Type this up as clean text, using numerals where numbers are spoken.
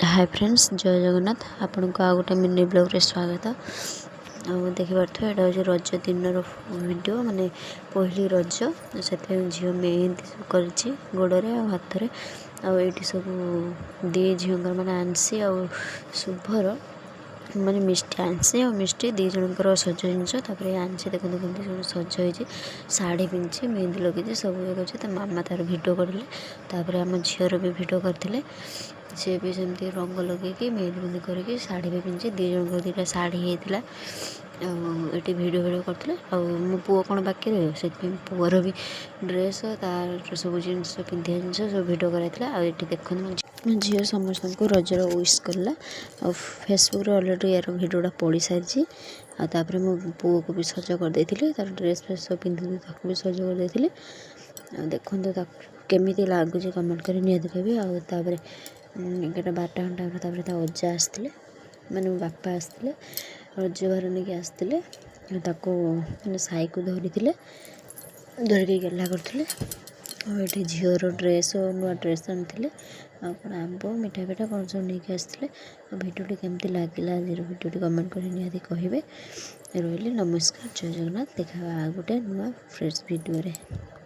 Hi friends जय जगन्नाथ आपण को आ गोटे मिनी ब्लॉग रे स्वागत। देखि पारथो एटा हो रज दिन वीडियो माने पहली रज से झील मेहंदी कर गोड़े आ हाथ रे आठी सब दी झील मैंने आंसी आ शुभर माने मिष्टी आंसी और मिष्टी दी जनकर सज जिनस आंसी देखते कमी सब सज हो शाढ़ी पिंधि मेहंदी लगे सब ये कर मामा तार भिडियो करते आम झीर भी भिडियो करते सी भी सेमती रंग लगे मेहंदी मेहंदी करके शाढ़ी भी पिंधि दी जन दुटा शाढ़ी होता ये भिडियो भिडियो करते मो पुओ कौन बाकी रही से पुअर भी ड्रेस तार सब जिनस पिंधा जिनस सब भिडियो कराइला आए देखते मो झील समस्त को रजर विश कला और फेसबुक अलरेडी यार भिडियोटा पड़ सारी आपर मो पुओ को भी सज कर तार ड्रेस फ्रेस सब पिंधु भी सज कर देखते केमी लगुच कमेंट कर निहाती कहबे आगे 12 घंटा अजा आसते मैंने मो बापा आसते रज बार नहीं आसते मैंने साई को धरिक गेला करते ये झीर ड्रेस नुआ ड्रेस आनी कौन आंब मिठा पिठा कौन सब नहीं आसते भिडियोटी केमती लगे आज भिडियोटी कमेंट कर निहाती कहबे रही नमस्कार जय जगन्नाथ देखा आ गोटे नुआ फ्रेश भिडियो।